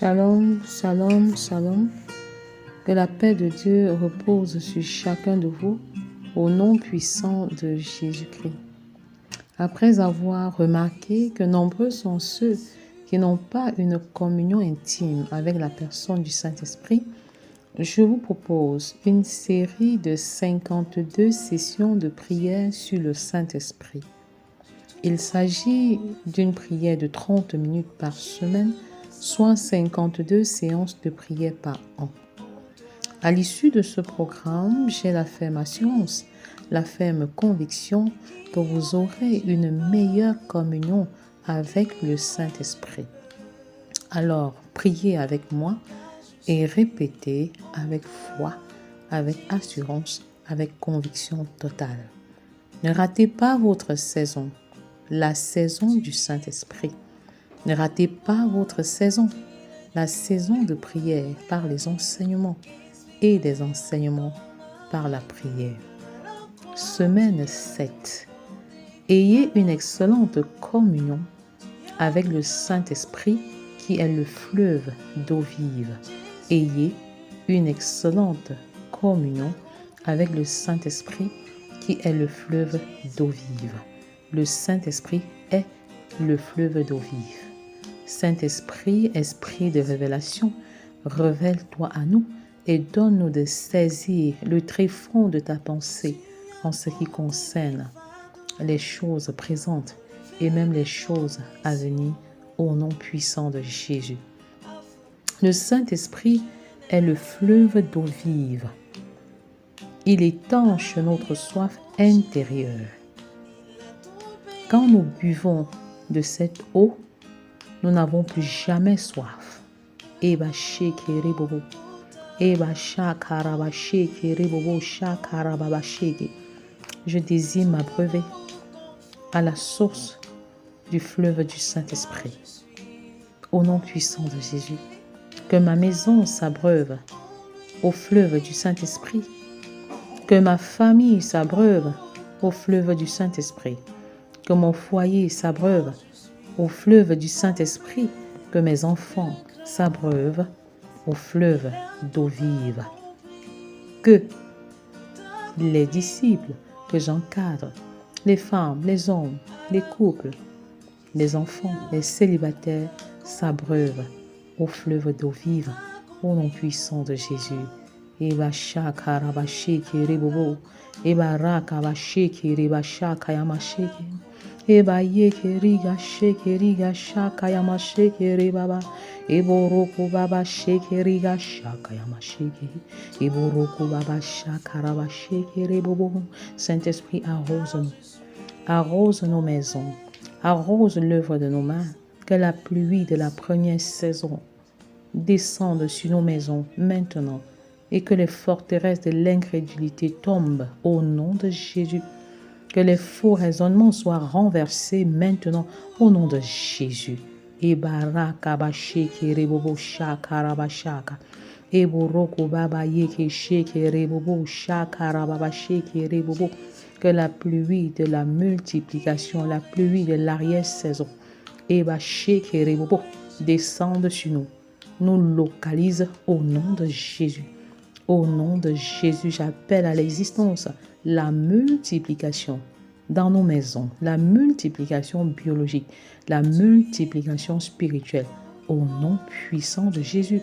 Shalom, shalom, shalom. Que la paix de Dieu repose sur chacun de vous au nom puissant de Jésus-Christ. Après avoir remarqué que nombreux sont ceux qui n'ont pas une communion intime avec la personne du Saint-Esprit, je vous propose une série de 52 sessions de prière sur le Saint-Esprit. Il s'agit d'une prière de 30 minutes par semaine, soit 52 séances de prière par an. À l'issue de ce programme, j'ai la ferme assurance, la ferme conviction que vous aurez une meilleure communion avec le Saint-Esprit. Alors, priez avec moi et répétez avec foi, avec assurance, avec conviction totale. Ne ratez pas votre saison, la saison du Saint-Esprit. Ne ratez pas votre saison, la saison de prière par les enseignements et des enseignements par la prière. Semaine 7. Ayez une excellente communion avec le Saint-Esprit qui est le fleuve d'eau vive. Ayez une excellente communion avec le Saint-Esprit qui est le fleuve d'eau vive. Le Saint-Esprit est le fleuve d'eau vive. Saint-Esprit, esprit de révélation, révèle-toi à nous et donne-nous de saisir le tréfonds de ta pensée en ce qui concerne les choses présentes et même les choses à venir au nom puissant de Jésus. Le Saint-Esprit est le fleuve d'eau vive. Il étanche notre soif intérieure. Quand nous buvons de cette eau, nous n'avons plus jamais soif. Eba shekere bobo. Eba shakaraba shekere bobo shakarababa sheke. Je désire m'abreuver à la source du fleuve du Saint-Esprit. Au nom puissant de Jésus, que ma maison s'abreuve au fleuve du Saint-Esprit. Que ma famille s'abreuve au fleuve du Saint-Esprit. Que mon foyer s'abreuve au fleuve du Saint-Esprit. Que mes enfants s'abreuvent au fleuve d'eau vive. Que les disciples que j'encadre, les femmes, les hommes, les couples, les enfants, les célibataires s'abreuvent au fleuve d'eau vive, au nom puissant de Jésus. Eba shakara sheke rebobo, eba raka sheke reba shaka yamasheke, eba yeke riga shaka yamasheke rebaba, ebo roku baba sheke riga shaka yamasheke, ebo roku baba shakara sheke rebobo. Saint-Esprit, arrose-nous, arrose nos maisons, arrose l'œuvre de nos mains, que la pluie de la première saison descende sur nos maisons maintenant et que les forteresses de l'incrédulité tombent au nom de Jésus. Que les faux raisonnements soient renversés maintenant au nom de Jésus. Ebarakabasheke rebobo shakarabashaka. Eboroko baba yeke sheke rebobo shakarabasheke rebobo. Que la pluie de la multiplication, la pluie de l'arrière-saison, ebasheke rebobo, descende sur nous. Nous localise au nom de Jésus. Au nom de Jésus, j'appelle à l'existence la multiplication dans nos maisons, la multiplication biologique, la multiplication spirituelle, au nom puissant de Jésus.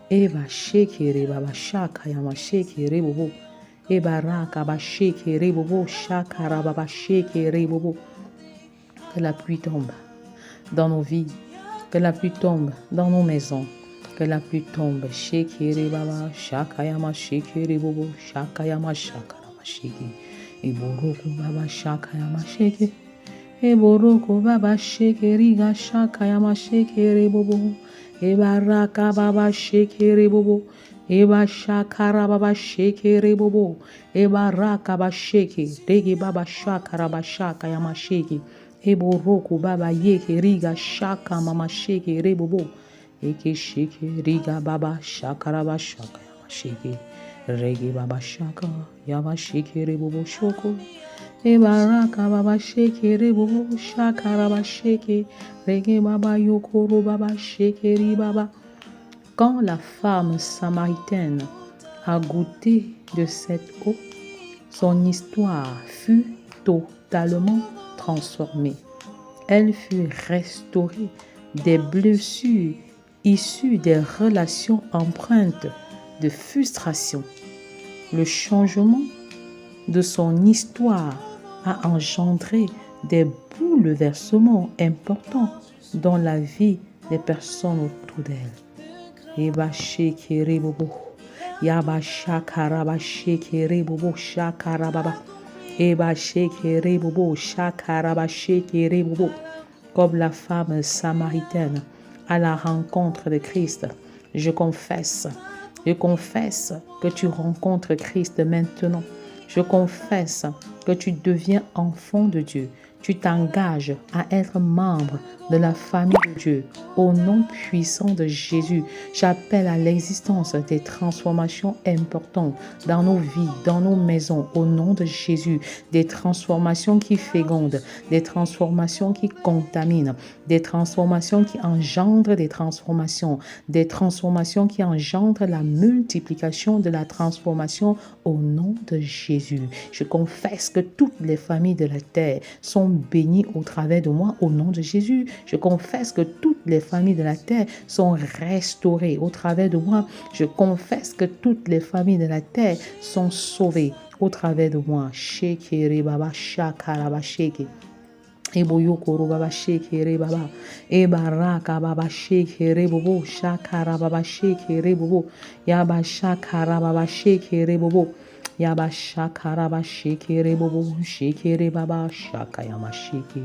Eba shekere baba shaka yama shekere bobo. Eba raka ba shekere bobo shakara baba shekere bobo. Que la pluie tombe dans nos vies, que la pluie tombe dans nos maisons. Que la pluie tombe, shekere baba, shakayama shekere bobo, shakayama shakarama sheke, eboroko baba shakayama sheke, eboroko baba shekeriga shakayama shekere bobo, ebaraka baba shekere bobo, eba shakara baba shekere bobo, ebaraka baba sheke, dege baba shakara baba shakayama sheke, eboroko baba yeke riga shaka mama shekere bobo. Eke sheke riga baba shakara ba shaka yama sheke rege baba shaka yama sheke rebobo shoko ebaraka baba sheke rebobo shakara ba sheke rege baba yokoro baba sheke ri baba Quand la femme samaritaine a goûté de cette eau, son histoire fut totalement transformée. Elle fut restaurée des blessures issues des relations empreintes de frustration. Le changement de son histoire a engendré des bouleversements importants dans la vie des personnes autour d'elle. Eba shekere bobo, yaba shakaraba shekere bobo shakarababa, eba shekere bobo shakaraba shekere bobo. Comme la femme samaritaine à la rencontre de Christ, je confesse que tu rencontres Christ maintenant. Je confesse que tu deviens enfant de Dieu. Tu t'engages à être membre de la famille de Dieu. Au nom puissant de Jésus, j'appelle à l'existence des transformations importantes dans nos vies, dans nos maisons. Au nom de Jésus, des transformations qui fécondent, des transformations qui contaminent, des transformations qui engendrent des transformations qui engendrent la multiplication de la transformation au nom de Jésus. Je confesse que toutes les familles de la terre sont bénies au travers de moi au nom de Jésus. Je confesse que toutes les familles de la terre sont restaurées au travers de moi. Je confesse que toutes les familles de la terre sont sauvées au travers de moi. Shekere baba shakaraba sheke. Eboyokoro baba shekere baba. Ebaraka baba shekere bobo shakara baba shekere bobo. Yaba shakara baba shekere bobo. Yaba shakara baba shekere bobo shekere baba shakayama sheke.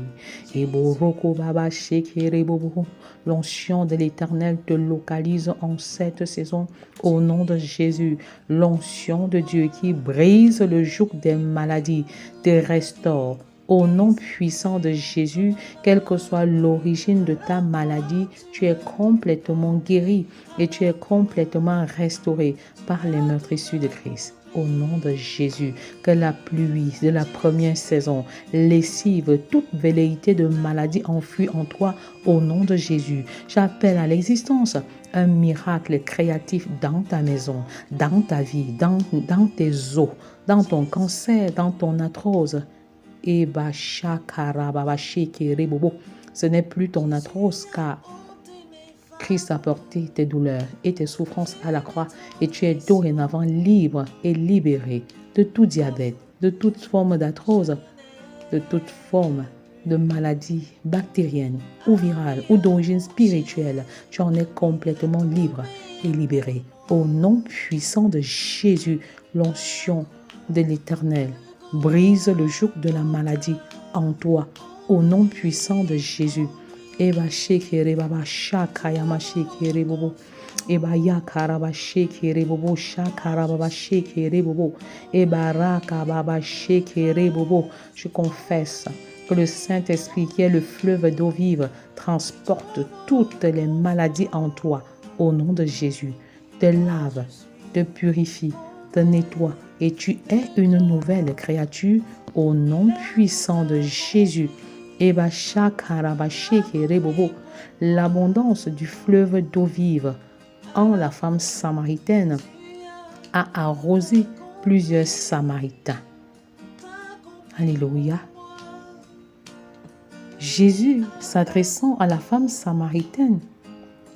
Eboroko baba shekere bobo. L'onction de l'Éternel te localise en cette saison au nom de Jésus. L'onction de Dieu qui brise le joug des maladies te restaure. Au nom puissant de Jésus, quelle que soit l'origine de ta maladie, tu es complètement guéri et tu es complètement restauré par les meurtrissures de Christ. Au nom de Jésus, que la pluie de la première saison lessive toute velléité de maladie enfuie en toi au nom de Jésus. J'appelle à l'existence un miracle créatif dans ta maison, dans ta vie, dans tes os, dans ton cancer, dans ton arthrose. Ce n'est plus ton arthrose car Christ a porté tes douleurs et tes souffrances à la croix et tu es dorénavant libre et libéré de tout diabète, de toute forme d'arthrose, de toute forme de maladie bactérienne ou virale ou d'origine spirituelle. Tu en es complètement libre et libéré. Au nom puissant de Jésus, l'onction de l'Éternel brise le joug de la maladie en toi, au nom puissant de Jésus. Eba shekere baba shakayama shekere bobo. Eba yakara baba shekere bobo shakara baba shekere bobo. Eba raka baba shekere bobo. Je confesse que le Saint-Esprit, qui est le fleuve d'eau vive, transporte toutes les maladies en toi, au nom de Jésus. Te lave, te purifie, te nettoie et tu es une nouvelle créature au nom puissant de Jésus. L'abondance du fleuve d'eau vive en la femme samaritaine a arrosé plusieurs Samaritains. Alléluia. Jésus, s'adressant à la femme samaritaine,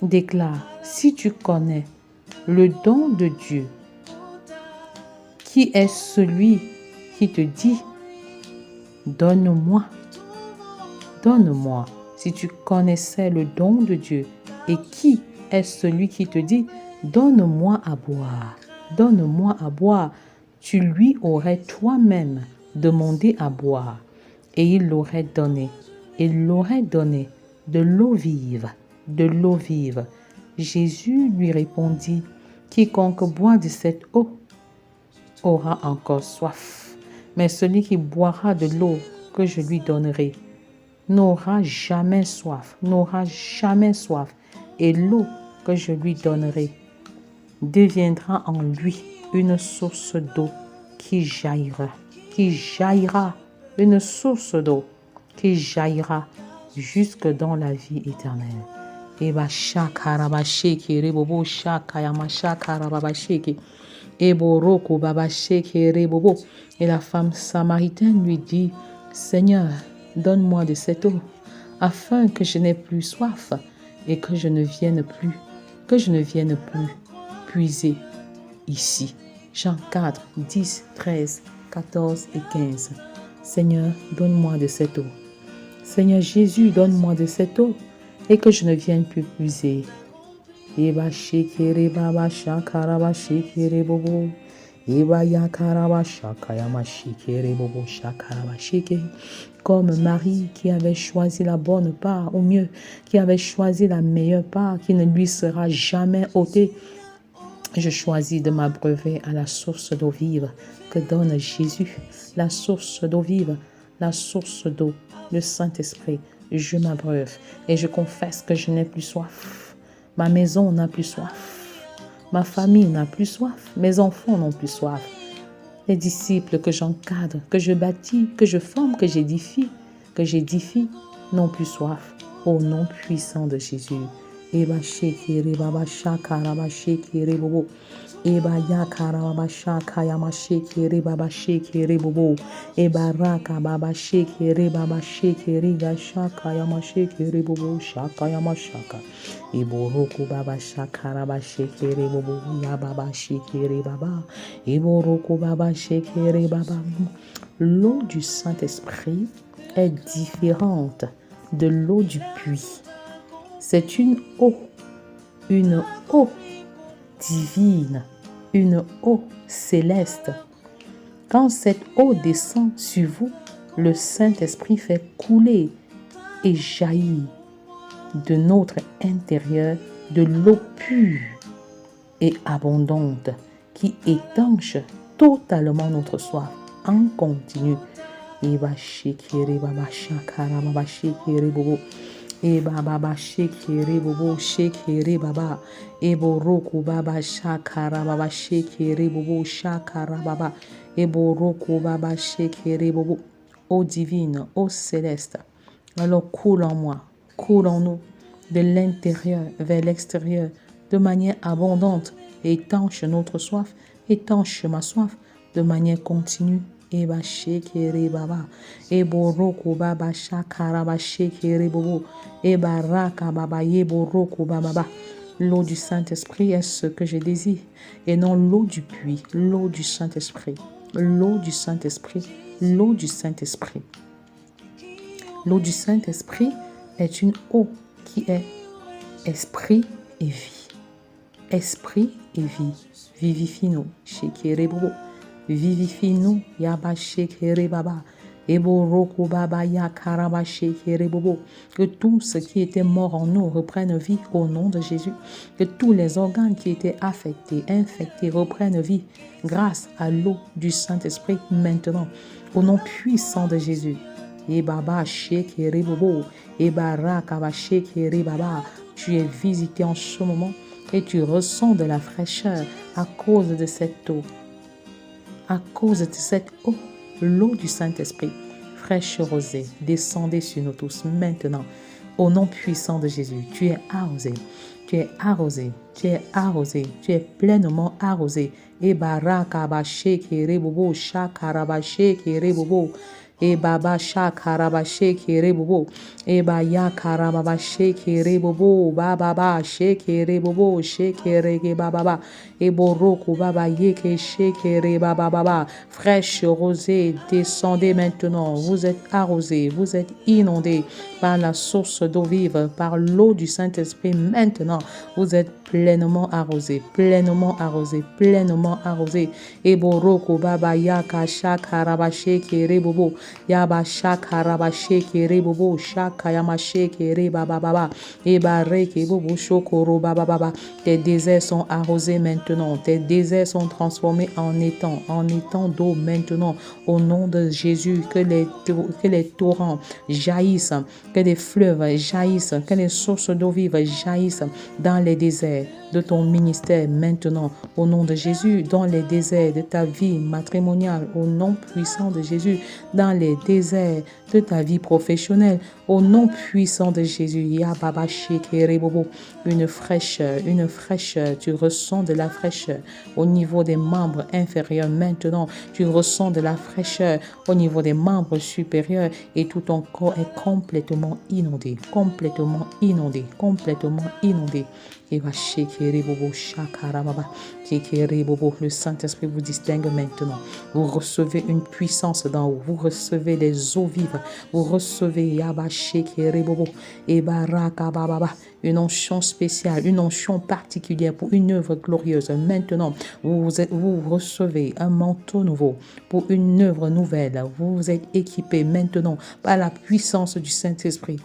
déclare: si tu connais le don de Dieu, qui est celui qui te dit donne-moi, donne-moi. Si tu connaissais le don de Dieu, et qui est celui qui te dit donne-moi à boire, donne-moi à boire, tu lui aurais toi-même demandé à boire, et il l'aurait donné. Il l'aurait donné de l'eau vive, de l'eau vive. Jésus lui répondit: quiconque boit de cette eau aura encore soif, mais celui qui boira de l'eau que je lui donnerai n'aura jamais soif, n'aura jamais soif, et l'eau que je lui donnerai deviendra en lui une source d'eau qui jaillira, une source d'eau qui jaillira jusque dans la vie éternelle. Eba shakaraba sheke rebobo shakayama shakaraba sheke. Eboroko baba sheke rebobo. Et la femme samaritaine lui dit, Seigneur, donne-moi de cette eau, afin que je n'ai plus soif et que je ne vienne plus puiser ici. Jean 4, 10, 13, 14 et 15. Seigneur, donne-moi de cette eau. Seigneur Jésus, donne-moi de cette eau et que je ne vienne plus puiser. Eba shekere baba shakaraba shekere bobo. Eba yakaraba shakayama shekere bobo shakaraba shekere. Comme Marie qui avait choisi la bonne part, ou mieux, qui avait choisi la meilleure part, qui ne lui sera jamais ôtée. Je choisis de m'abreuver à la source d'eau vive que donne Jésus, la source d'eau vive, la source d'eau, le Saint-Esprit. Je m'abreuve et je confesse que je n'ai plus soif. Ma maison n'a plus soif. Ma famille n'a plus soif. Mes enfants n'ont plus soif. Les disciples que j'encadre, que je bâtis, que je forme, que j'édifie, n'ont plus soif. Au nom puissant de Jésus. Eba shekere baba shakaraba shekere bobo. Eba yakaraba shakayama shekere baba shekere bobo. Eba raka baba shekere shakayama shekere bobo shakayama shaka. Iboroko baba shakaraba shekere bobo ya baba shekere baba. Iboroko baba shekere baba. L'eau du Saint-Esprit est différente de l'eau du puits. C'est une eau divine, une eau céleste. Quand cette eau descend sur vous, le Saint-Esprit fait couler et jaillir de notre intérieur de l'eau pure et abondante qui étanche totalement notre soif en continu. Eba shekere baba shakara baba shekere bobo. Eba baba shekere bobo shekere baba. Ebo roku baba shakara baba shekere bobo shakara baba. Ebo roku baba shekere bobo. Ô divine, ô céleste, alors coule en moi, coule en nous, de l'intérieur vers l'extérieur, de manière abondante, et étanche notre soif, étanche ma soif, de manière continue. Eba shekere baba. Ebo roku baba shakara baba shekere bobo. Eba raka baba yebo roku baba. L'eau du Saint-Esprit est ce que je désire, et non l'eau du puits, l'eau du Saint-Esprit, l'eau du Saint-Esprit, l'eau du Saint-Esprit. L'eau du Saint-Esprit est une eau qui est esprit et vie. Esprit et vie. Vivifie-nous. Shekere bobo. Vivifie-nous. Yaba shekere baba. Ebo roku baba yakaraba shekere bobo. Que tout ce qui était mort en nous reprenne vie au nom de Jésus. Que tous les organes qui étaient affectés, infectés reprennent vie grâce à l'eau du Saint-Esprit maintenant. Au nom puissant de Jésus. Et baba shekere bobo. Et barakaba shekere baba. Tu es visité en ce moment et tu ressens de la fraîcheur à cause de cette eau. À cause de cette eau, l'eau du Saint-Esprit, fraîche rosée, descendez sur nous tous maintenant. Au nom puissant de Jésus, tu es arrosé, tu es arrosé, tu es arrosé, tu es pleinement arrosé. Et barakaba shekere bobo shakaraba shekere bobo. E baba shakaraba shekere bobo. E ba yakaraba shekere bobo. Baba shekere bobo shekere ge baba. E boroko baba yeke shekere baba. Fraîche rosée, descendez maintenant. Vous êtes arrosés, vous êtes inondés par la source d'eau vive, par l'eau du Saint-Esprit maintenant. Vous êtes pleinement arrosés, pleinement arrosés, pleinement arrosés. E boroko baba yaka shakaraba shekere bobo. Yaba shakaraba shekere bobo shakayama shekere baba. E bareke bobo shokoro baba. Tes déserts sont arrosés maintenant. Tes déserts sont transformés en étangs d'eau maintenant. Au nom de Jésus, que les torrents jaillissent, que les fleuves jaillissent, que les sources d'eau vive jaillissent dans les déserts. déserts de ton ministère maintenant, au nom de Jésus, dans les déserts de ta vie matrimoniale, au nom puissant de Jésus, dans les déserts de ta vie professionnelle, au nom puissant de Jésus. Ya baba shekere bobo, une fraîcheur, tu ressens de la fraîcheur au niveau des membres inférieurs maintenant, tu ressens de la fraîcheur au niveau des membres supérieurs et tout ton corps est complètement inondé, complètement inondé, complètement inondé. Et va shekere bobo shakara baba, shekere bobo. Le Saint-Esprit vous distingue maintenant. Vous recevez une puissance d'en haut, vous recevez les eaux vives, vous recevez yaba shekere bobo et baraka baba, une onction spéciale, une onction particulière pour une œuvre glorieuse. Maintenant, vous recevez un manteau nouveau pour une œuvre nouvelle. Vous êtes équipé maintenant par la puissance du Saint-Esprit.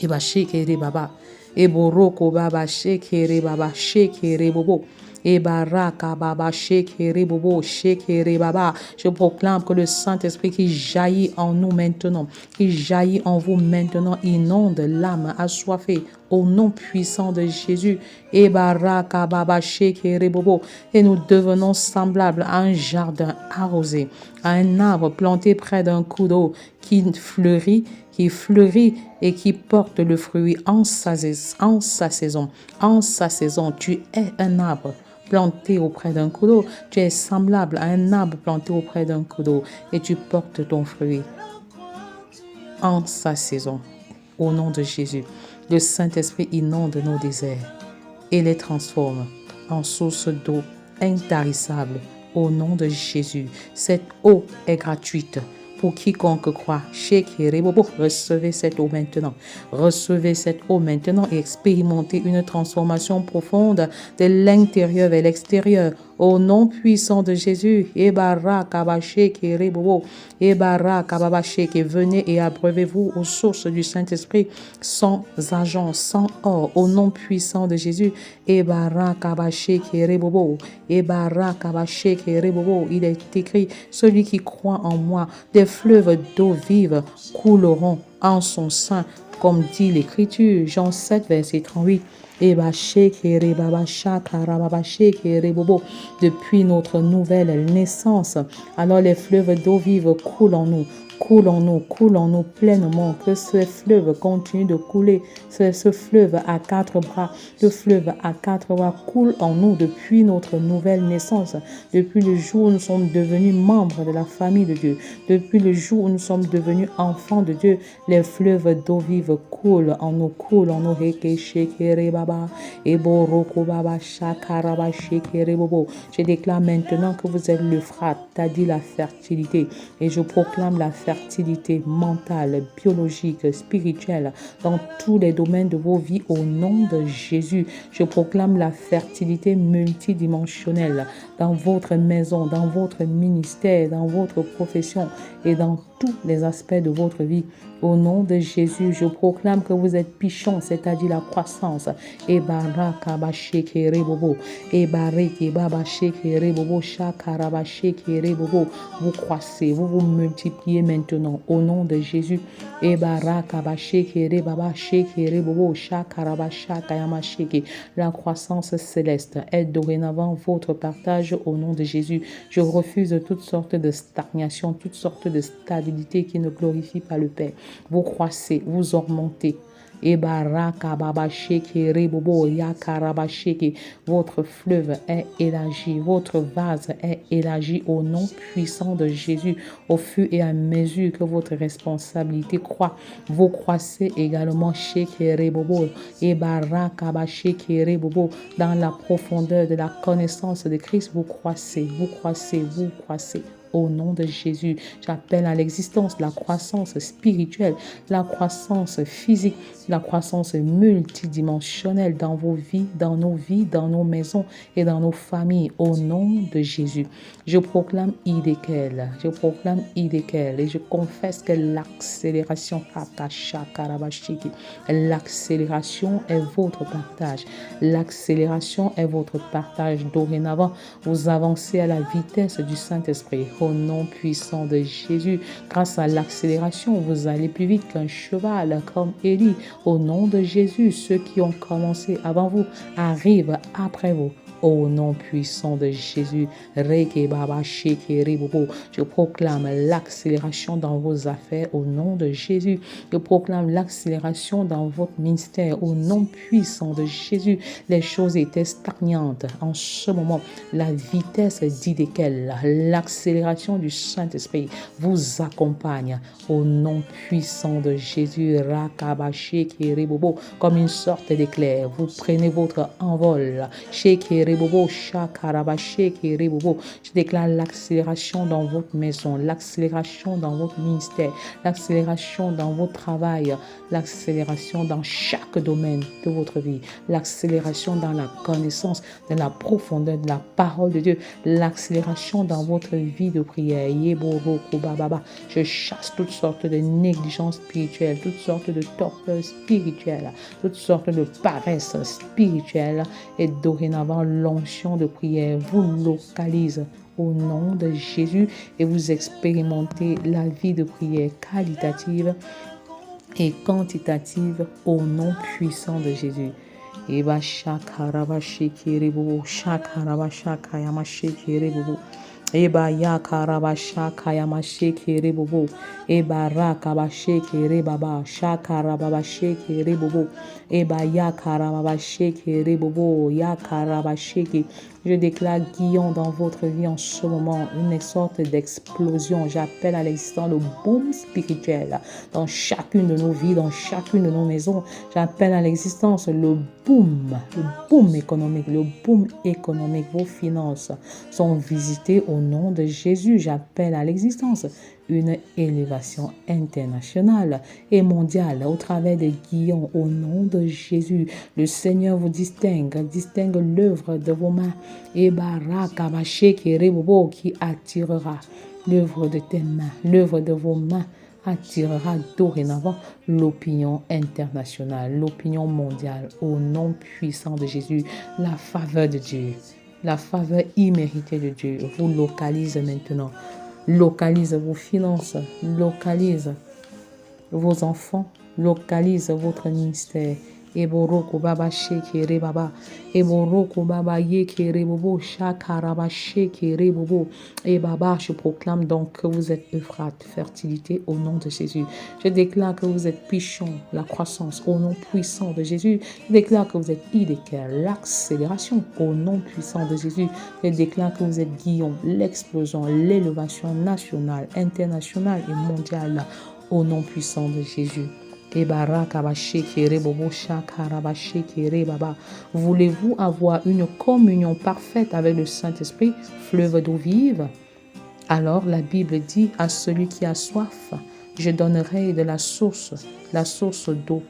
Et va shekere baba. Et boroko baba shekere baba shekere bobo. Et baraka baba shekere bobo shekere baba. Je proclame que le Saint-Esprit qui jaillit en nous maintenant, qui jaillit en vous maintenant, inonde l'âme assoiffée au nom puissant de Jésus. Et baraka baba shekere bobo. Et nous devenons semblables à un jardin arrosé, à un arbre planté près d'un cours d'eau qui fleurit et qui porte le fruit en sa saison. En sa saison, tu es un arbre planté auprès d'un cours d'eau. Tu es semblable à un arbre planté auprès d'un cours d'eau et tu portes ton fruit en sa saison. Au nom de Jésus, le Saint-Esprit inonde nos déserts et les transforme en source d'eau intarissable. Au nom de Jésus, cette eau est gratuite pour quiconque croit. Recevez cette eau maintenant. Recevez cette eau maintenant et expérimentez une transformation profonde de l'intérieur vers l'extérieur. Au nom puissant de Jésus, venez et abreuvez-vous aux sources du Saint-Esprit sans argent, sans or. Au nom puissant de Jésus, il est écrit, celui qui croit en moi, des fleuves d'eau vive couleront en son sein, comme dit l'Écriture, Jean 7, verset 38. Depuis notre nouvelle naissance, alors les fleuves d'eau vive coulent en nous. Coule en nous pleinement, que ce fleuve continue de couler, ce fleuve à quatre bras, le fleuve à quatre bras coule en nous depuis notre nouvelle naissance, depuis le jour où nous sommes devenus membres de la famille de Dieu, depuis le jour où nous sommes devenus enfants de Dieu, les fleuves d'eau vive coulent en nous, Je déclare maintenant que vous êtes l'Euphrate, t'as dit la fertilité, et je proclame la fertilité mentale, biologique, spirituelle, dans tous les domaines de vos vies au nom de Jésus. Je proclame la fertilité multidimensionnelle dans votre maison, dans votre ministère, dans votre profession et dans tous les aspects de votre vie. Au nom de Jésus, je proclame que vous êtes pichon, c'est-à-dire la croissance. Et vous croissez, vous vous multipliez maintenant au nom de Jésus. La croissance céleste est dorénavant votre partage au nom de Jésus. Je refuse toutes sortes de stagnation, toutes sortes de stabilité qui ne glorifient pas le Père. Vous croissez, vous augmentez. Votre fleuve est élargi, votre vase est élargi au nom puissant de Jésus. Au fur et à mesure que votre responsabilité croît, vous croissez également dans la profondeur de la connaissance de Christ. Vous croissez, vous croissez, vous croissez. Au nom de Jésus, j'appelle à l'existence la croissance spirituelle, la croissance physique, la croissance multidimensionnelle dans vos vies, dans nos maisons et dans nos familles. Au nom de Jésus, je proclame Idékel, et je confesse que l'accélération est votre partage. L'accélération est votre partage. Dorénavant, vous avancez à la vitesse du Saint-Esprit. au nom puissant de Jésus. Grâce à l'accélération, vous allez plus vite qu'un cheval, comme Élie. Au nom de Jésus, ceux qui ont commencé avant vous arrivent après vous. Au nom puissant de Jésus, je proclame l'accélération dans vos affaires au nom de Jésus. Je proclame l'accélération dans votre ministère au nom puissant de Jésus. Les choses étaient stagnantes. En ce moment, la vitesse dit desquelles l'accélération du Saint-Esprit vous accompagne au nom puissant de Jésus. Comme une sorte d'éclair, vous prenez votre envol. Je déclare l'accélération dans votre maison, l'accélération dans votre ministère, l'accélération dans votre travail, l'accélération dans chaque domaine de votre vie, l'accélération dans la connaissance, dans la profondeur de la parole de Dieu, l'accélération dans votre vie de prière. Je chasse toutes sortes de négligences spirituelles, toutes sortes de torpeurs spirituelles, toutes sortes de paresse spirituelle et dorénavant l'onction de prière vous localise au nom de Jésus et vous expérimentez la vie de prière qualitative et quantitative au nom puissant de Jésus. Eba shakaraba shekeribu shakaraba shakayama shekeribu. Eba yakaraba shakayama shekeribu. Eba rakaba shekeribaba shakaraba shekeribu. Eba yakaraba shekeribu yakaraba sheke. Je déclare Guillaume dans votre vie en ce moment, une sorte d'explosion. J'appelle à l'existence le boom spirituel dans chacune de nos vies, dans chacune de nos maisons. J'appelle à l'existence le boom économique, le boom économique. Vos finances sont visitées au nom de Jésus. J'appelle à l'existence une élévation internationale et mondiale au travers de Guillaume au nom de Jésus. Le Seigneur vous distingue l'œuvre de vos mains et qui attirera l'œuvre de tes mains, l'œuvre de vos mains attirera dorénavant l'opinion internationale, l'opinion mondiale au nom puissant de Jésus. La faveur de Dieu, la faveur imméritée de Dieu vous localise maintenant. Localise vos finances, localise vos enfants, localise votre ministère. Eboroko baba shekere baba, eboroko baba yekere bobo, shakaraba shekere bobo. Et baba, je proclame donc que vous êtes Euphrate, fertilité au nom de Jésus. Je déclare que vous êtes Pichon, la croissance au nom puissant de Jésus. Je déclare que vous êtes Idéker, l'accélération au nom puissant de Jésus. Je déclare que vous êtes Guillaume, l'explosion, l'élévation nationale, internationale et mondiale au nom puissant de Jésus. Voulez-vous avoir une communion parfaite avec le Saint-Esprit, fleuve d'eau vive? Alors la Bible dit à celui qui a soif, je donnerai de la source d'eau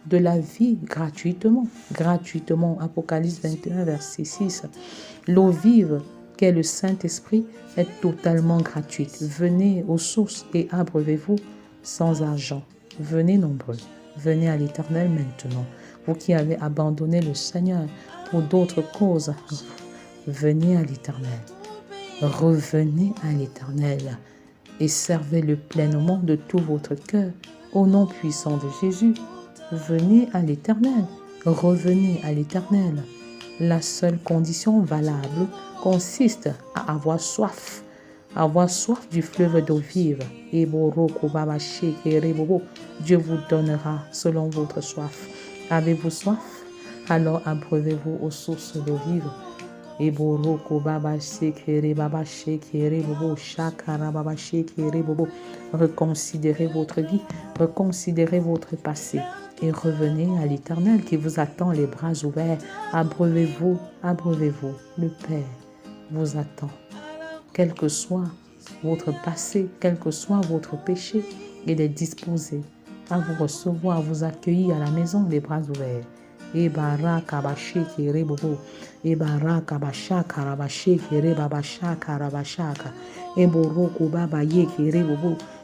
de la vie gratuitement. Apocalypse 21, verset 6. L'eau vive qu'est le Saint-Esprit est totalement gratuite. Venez aux sources et abreuvez-vous sans argent. Venez nombreux. Venez à l'Éternel maintenant. Vous qui avez abandonné le Seigneur pour d'autres causes, venez à l'Éternel. Revenez à l'Éternel et servez-le pleinement de tout votre cœur. Au nom puissant de Jésus, venez à l'Éternel. Revenez à l'Éternel. La seule condition valable consiste à avoir soif du fleuve d'eau vive. Dieu vous donnera selon votre soif. Avez-vous soif? Alors abreuvez-vous aux sources d'eau vive. Reconsidérez votre vie, reconsidérez votre passé et revenez à l'Éternel qui vous attend les bras ouverts. Abreuvez-vous, le Père vous attend. Quel que soit votre passé, quel que soit votre péché, il est disposé à vous recevoir, à vous accueillir à la maison les bras ouverts.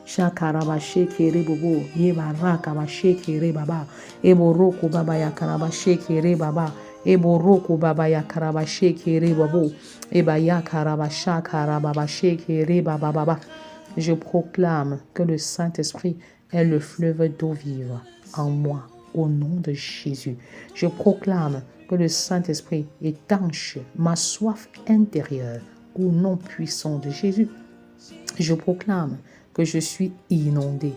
Shakarabashe kere bobo ye baraka bashe kere baba e boroko baba ya karabashe kere baba Eboroko baba ya karabashe kere babo. Ebaya karabasha karababashe kere bababa. Je proclame que le Saint-Esprit est le fleuve d'eau vive en moi, au nom de Jésus. Je proclame que le Saint-Esprit étanche ma soif intérieure, au nom puissant de Jésus. Je proclame que je suis inondé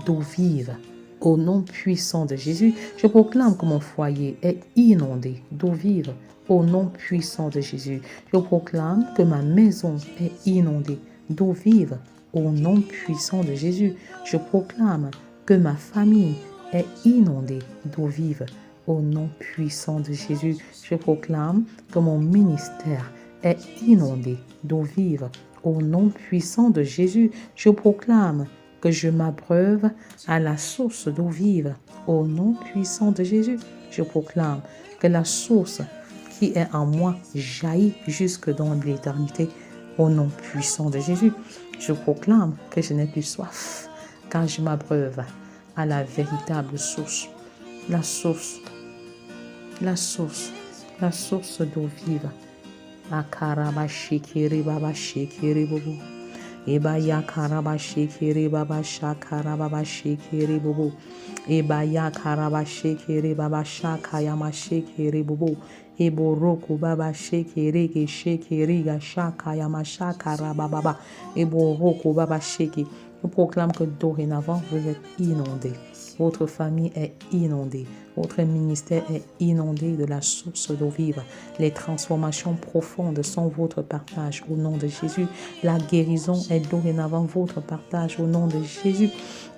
d'eau vive. Au nom puissant de Jésus, je proclame que mon foyer est inondé d'eau vive. Au nom puissant de Jésus, je proclame que ma maison est inondée d'eau vive. Au nom puissant de Jésus, je proclame que ma famille est inondée d'eau vive. Au nom puissant de Jésus, je proclame que mon ministère est inondé d'eau vive. Au nom puissant de Jésus, je proclame que je m'abreuve à la source d'eau vive. Au nom puissant de Jésus, je proclame que la source qui est en moi jaillit jusque dans l'éternité. Au nom puissant de Jésus, je proclame que je n'ai plus soif, car je m'abreuve à la véritable source, la source d'eau vive. Akarabashikiri baba shikiri bubu. Ebaya karabashikiri baba shakarababa shikiri bubu. Ebaya karabashikiri baba shakayamashikiri bubu. Eboroku baba shikiri gishikiri gashakayamashakarababa. Eboroku baba shiki. Je proclame que dorénavant, vous êtes inondés. Votre famille est inondée. Votre ministère est inondé de la source d'eau vive. Les transformations profondes sont votre partage au nom de Jésus. La guérison est dorénavant votre partage au nom de Jésus.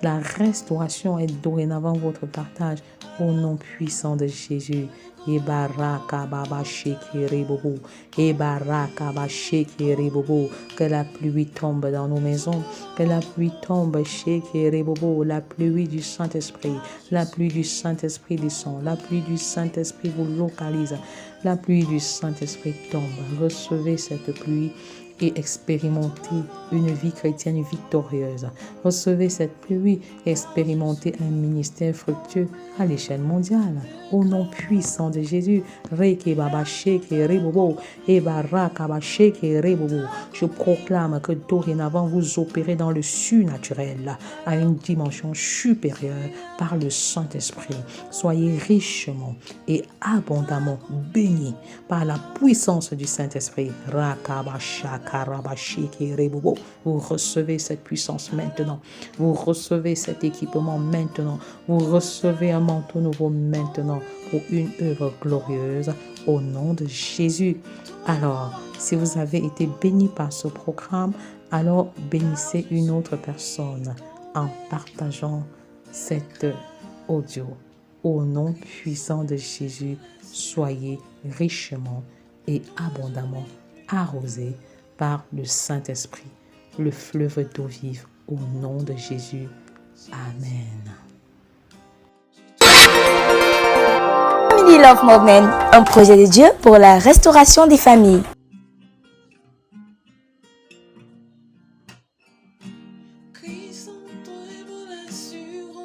La restauration est dorénavant votre partage au nom puissant de Jésus. Ebaraka baba shekere bobo. Ebaraka baba shekere bobo. Que la pluie tombe dans nos maisons. Que la pluie tombe shekere bobo. La pluie du Saint-Esprit. La pluie du Saint-Esprit descend. La pluie du Saint-Esprit vous localise. La pluie du Saint-Esprit tombe. Recevez cette pluie et expérimentez une vie chrétienne victorieuse. Recevez cette pluie et expérimentez un ministère fructueux à l'échelle mondiale. Au nom puissant de Jésus, je proclame que dorénavant vous opérez dans le surnaturel à une dimension supérieure par le Saint-Esprit. Soyez richement et abondamment bénis par la puissance du Saint-Esprit. Vous recevez cette puissance maintenant. Vous recevez cet équipement maintenant. Vous recevez un manteau nouveau maintenant pour une œuvre glorieuse au nom de Jésus. Alors, si vous avez été béni par ce programme, alors bénissez une autre personne en partageant cet audio. Au nom puissant de Jésus, soyez richement et abondamment arrosés par le Saint-Esprit, le fleuve d'eau vive, au nom de Jésus. Amen. Family Love Movement, un projet de Dieu pour la restauration des familles. Christ en toi est mon assurance.